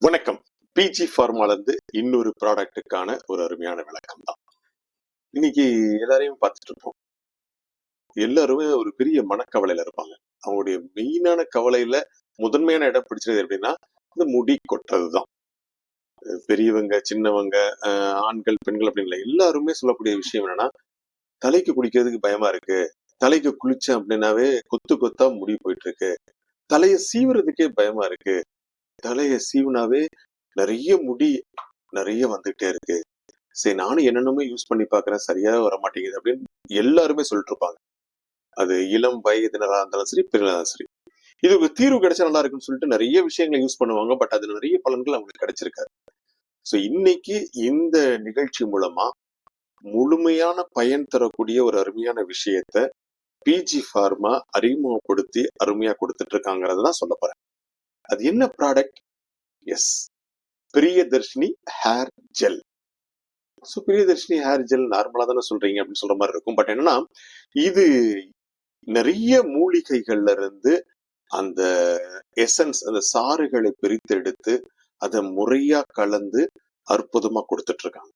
வணக்கம். பிஜி ஃபார்மால இருந்து இன்னொரு ப்ராடக்ட்டுக்கான ஒரு அருமையான விளக்கம் தான். இன்னைக்கு எல்லாரையும் பார்த்துட்டு இருப்போம். எல்லாருமே ஒரு பெரிய மனக்கவலையில இருப்பாங்க. அவங்களுடைய மெயினான கவலையில முதன்மையான இடம் பிடிச்சது எப்படின்னா, இந்த முடி கொட்டுறதுதான். பெரியவங்க, சின்னவங்க, ஆண்கள், பெண்கள் அப்படின்னு இல்ல. எல்லாருமே சொல்லக்கூடிய விஷயம் என்னன்னா, தலைக்கு குளிக்கிறதுக்கு பயமா இருக்கு. தலைக்கு குளிச்சேன் அப்படின்னாவே கொத்து கொத்தா முடி போயிட்டு இருக்கு. தலைய சீவுறதுக்கே பயமா இருக்கு. தலைய சீவுனாவே நிறைய முடி நிறைய வந்துட்டே இருக்கு. சரி, நானும் என்னென்னமோ யூஸ் பண்ணி பாக்குறேன், சரியா வர மாட்டேங்குது அப்படின்னு எல்லாருமே சொல்லிட்டு இருப்பாங்க. அது இளம் வயதினரா இருந்தாலும் சரி, பெரியதா இருந்தாலும் சரி. இது ஒரு தீர்வு கிடைச்சா நல்லா இருக்குன்னு சொல்லிட்டு நிறைய விஷயங்களை யூஸ் பண்ணுவாங்க. பட் அதுல நிறைய பலன்கள் அவங்களுக்கு கிடைச்சிருக்காது. சோ இன்னைக்கு இந்த நிகழ்ச்சி மூலமா முழுமையான பயன் தரக்கூடிய ஒரு அருமையான விஷயத்த பிஜி ஃபார்மா அறிமுகப்படுத்தி அருமையா கொடுத்துட்டு இருக்காங்கிறதான் சொல்ல போறேன். அது என்ன product? Yes, Priyadarshini hair gel. So Priyadarshini hair gel நார்மலா தானே சொல்றீங்க அப்படின்னு சொல்ற மாதிரி இருக்கும். பட் என்னன்னா, இது நிறைய மூலிகைகள்ல இருந்து அந்த எசன்ஸ், அந்த சாறுகளை பிரித்தெடுத்து அதை முறையா கலந்து அற்புதமா கொடுத்துட்டு இருக்காங்க.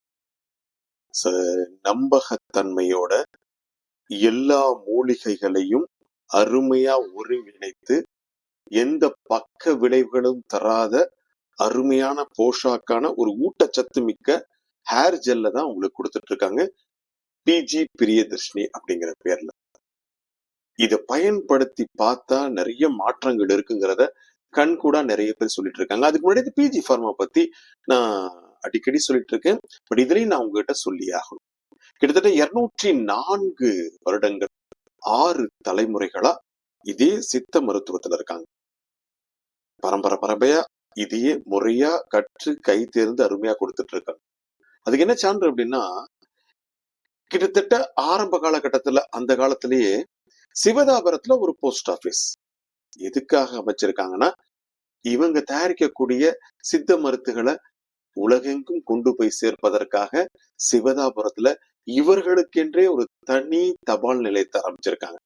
நம்பகத்தன்மையோட எல்லா மூலிகைகளையும் அருமையா ஒருங்கிணைத்து எந்த பக்க விளைவுகளும் தராத அருமையான போஷாக்கான ஒரு ஊட்டச்சத்து மிக்க ஹேர் ஜெல்ல தான் உங்களுக்கு கொடுத்துட்டு இருக்காங்க, பிஜி பிரியதர்ஷினி அப்படிங்கிற பேர்ல. இதை பயன்படுத்தி பார்த்தா நிறைய மாற்றங்கள் இருக்குங்கிறத கண்கூடா நிறைய பேர் சொல்லிட்டு இருக்காங்க. அதுக்கு முன்னாடி பிஜி ஃபார்மா பத்தி நான் அடிக்கடி சொல்லிட்டு இருக்கேன். பட் இதுலயும் நான் உங்ககிட்ட சொல்லி ஆகணும். கிட்டத்தட்ட 204 வருடங்கள், 6 தலைமுறைகளா இதே சித்த மருத்துவத்துல இருக்காங்க. பரம்பரை பரம்பரையா இதையே முறையா கற்று கை தேர்ந்து அருமையா கொடுத்துட்டு இருக்காங்க. அதுக்கு என்ன சான்று அப்படின்னா, கிட்டத்தட்ட ஆரம்ப காலகட்டத்துல அந்த காலத்திலேயே சிவதாபுரத்துல ஒரு போஸ்ட் ஆபீஸ் எதுக்காக அமைச்சிருக்காங்கன்னா, இவங்க தயாரிக்கக்கூடிய சித்த மருத்துகளை உலகெங்கும் கொண்டு போய் சேர்ப்பதற்காக சிவதாபுரத்துல இவர்களுக்கென்றே ஒரு தனி தபால் நிலையத்தை ஆரம்பிச்சிருக்காங்க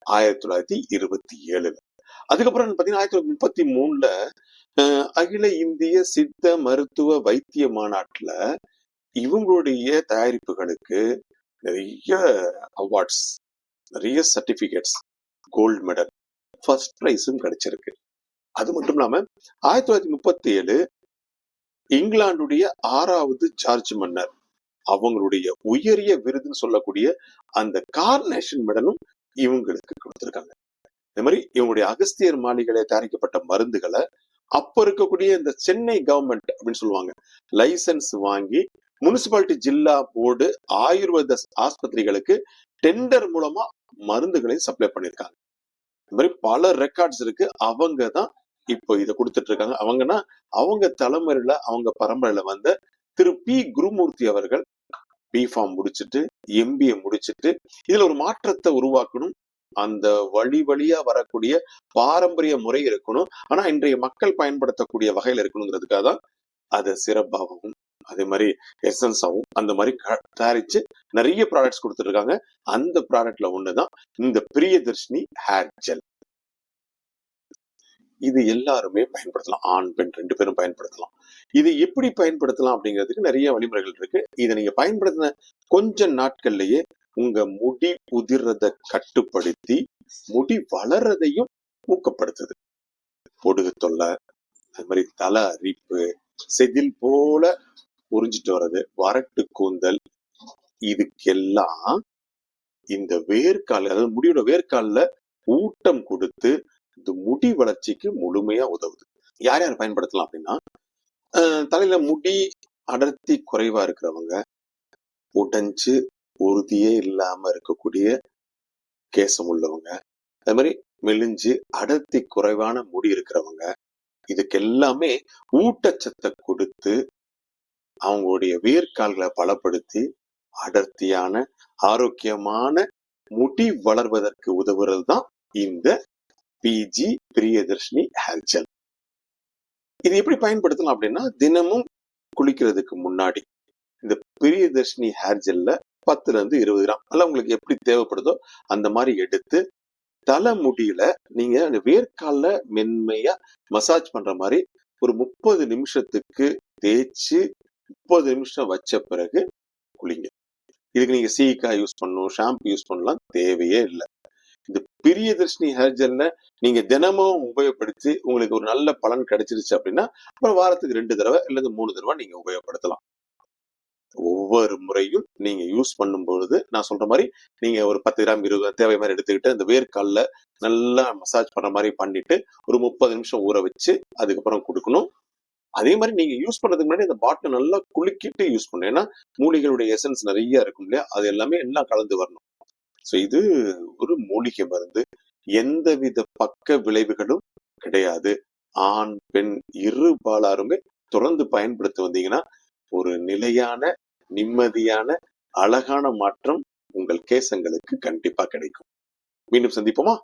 1927. அதுக்கப்புறம் பாத்தீங்கன்னா 1933 அகில இந்திய சித்த மருத்துவ வைத்திய மாநாட்டுல இவங்களுடைய தயாரிப்புகளுக்கு நிறைய அவார்ட்ஸ், நிறைய சர்டிபிகேட்ஸ், கோல்டு மெடல், ஃபர்ஸ்ட் பிரைஸும் கிடைச்சிருக்கு. அது மட்டும் இல்லாம 1937 இங்கிலாந்துடைய 6வது ஜார்ஜ் மன்னர் அவங்களுடைய உயரிய விருதுன்னு சொல்லக்கூடிய அந்த கார்னேஷன் மெடலும் இவங்களுக்கு கொடுத்திருக்காங்க. இந்த மாதிரி இவங்களுடைய அகஸ்தியர் மாளிகையில தயாரிக்கப்பட்ட மருந்துகளை அப்ப இருக்கக்கூடிய இந்த சென்னை கவர்மெண்ட் அப்படின்னு சொல்லுவாங்க, லைசன்ஸ் வாங்கி முனிசிபாலிட்டி ஜில்லா போர்டு ஆயுர்வேத ஆஸ்பத்திரிகளுக்கு டெண்டர் மூலமா மருந்துகளை சப்ளை பண்ணிருக்காங்க. இந்த மாதிரி பல ரெக்கார்ட்ஸ் இருக்கு. அவங்க தான் இப்போ இதை கொடுத்துட்டு இருக்காங்க. அவங்கன்னா அவங்க தலைமுறையில, அவங்க பரம்பரையில வந்த திரு பி குருமூர்த்தி அவர்கள் பிஃபார்ம் முடிச்சுட்டு எம்பிஏ முடிச்சுட்டு இதுல ஒரு மாற்றத்தை உருவாக்கணும், அந்த வழி வழியா வரக்கூடிய பாரம்பரிய முறை இருக்கணும், ஆனா இன்றைய மக்கள் பயன்படுத்தக்கூடிய வகையில இருக்கணுங்கிறதுக்காக தான் அதை சிறப்பாகவும் அதே மாதிரி எசன்ஸாவும் அந்த மாதிரி தயாரிச்சு நிறைய ப்ராடக்ட்ஸ் கொடுத்துட்டு இருக்காங்க. அந்த ப்ராடக்ட்ல ஒண்ணுதான் இந்த பிரியதர்ஷினி ஹேர் ஜெல். இது எல்லாருமே பயன்படுத்தலாம், ஆண் பெண் 2 பேரும் பயன்படுத்தலாம். இது எப்படி பயன்படுத்தலாம் அப்படிங்கிறதுக்கு நிறைய வழிமுறைகள் இருக்கு. இதை நீங்க பயன்படுத்தின கொஞ்ச நாட்கள்லயே உங்க முடி உதிர்றத கட்டுப்படுத்தி முடி வளர்றதையும் ஊக்கப்படுத்துது. பொடுகு தொல்லை, அது மாதிரி தலை அரிப்பு, செதில் போல உறிஞ்சிட்டு வர்றது, வறட்டு கூந்தல், இதுக்கெல்லாம் இந்த வேர்க்கால், அதாவது முடியோட வேர்க்கால்ல ஊட்டம் கொடுத்து இந்த முடி வளர்ச்சிக்கு முழுமையா உதவுது. யார் யார் பயன்படுத்தலாம் அப்படின்னா, தலையில முடி அடர்த்தி குறைவா இருக்கிறவங்க, உடைஞ்சு உறுதியே இல்லாம இருக்கக்கூடிய கேசம் உள்ளவங்க, அது மாதிரி மெலிஞ்சு அடர்த்தி குறைவான முடி இருக்கிறவங்க, இதுக்கு எல்லாமே ஊட்டச்சத்தை கொடுத்து அவங்களுடைய வேர்க்கால்களை பலப்படுத்தி அடர்த்தியான ஆரோக்கியமான முடி வளர்வதற்கு உதவுறது தான் இந்த பிஜி பிரியதர்ஷினி ஹேர் ஜெல். இது எப்படி பயன்படுத்தலாம் அப்படின்னா, தினமும் குளிக்கிறதுக்கு முன்னாடி இந்த பிரியதர்ஷினி ஹேர் ஜெல்ல 10 to 20 கிராம், அல்ல உங்களுக்கு எப்படி தேவைப்படுதோ அந்த மாதிரி எடுத்து தலை முடியில நீங்க அந்த வேர்க்கால்ல மென்மையா மசாஜ் பண்ற மாதிரி ஒரு 30 நிமிஷத்துக்கு தேய்ச்சு 30 நிமிஷம் வச்ச பிறகு குளிங்க. இதுக்கு நீங்க சீக்காய் யூஸ் பண்ணணும், ஷாம்பு யூஸ் பண்ணலாம் தேவையே இல்ல. இந்த பிரியதர்ஷினி ஹேர் ஜெல்ல நீங்க தினமும் உபயோகப்படுத்தி உங்களுக்கு ஒரு நல்ல பலன் கிடைச்சிருச்சு அப்படின்னா, அப்புறம் வாரத்துக்கு 2 தடவை அல்லது 3 தடவை நீங்க உபயோகப்படுத்தலாம். ஒவ்வொரு முறையும் நீங்க யூஸ் பண்ணும்பொழுது, நான் சொல்ற மாரி நீங்க ஒரு 10 கிராம், 20 கிராம் தேவை மாரி எடுத்துக்கிட்டு, அந்த வேர்க்கால்ல நல்லா மசாஜ் பண்ற மாரி பண்ணிட்டு, ஒரு 30 நிமிஷம் ஊற வச்சு, அதுக்கப்புறம் குடுக்கணும். அதே மாரி நீங்க யூஸ் பண்றதுக்கு முன்னாடி அந்த பாட்டில நல்லா குலுக்கிட்டு யூஸ் பண்ணணும். ஏன்னா, மூலிகைகளுடைய எசன்ஸ் நெறைய இருக்கும் இல்லையா? அது எல்லாமே எல்லாம் கலந்து வரணும். சோ இது ஒரு மூலிகை மருந்து. எந்தவித பக்க விளைவுகளும் கிடையாது. ஆண், பெண் இருபாலாருமே தொடர்ந்து பயன்படுத்தி வந்தீங்கன்னா, ஒரு நிலையான, நிம்மதியான, அழகான மாற்றம் உங்கள் கேசங்களுக்கு கண்டிப்பா கிடைக்கும். மீண்டும் சந்திப்போமா?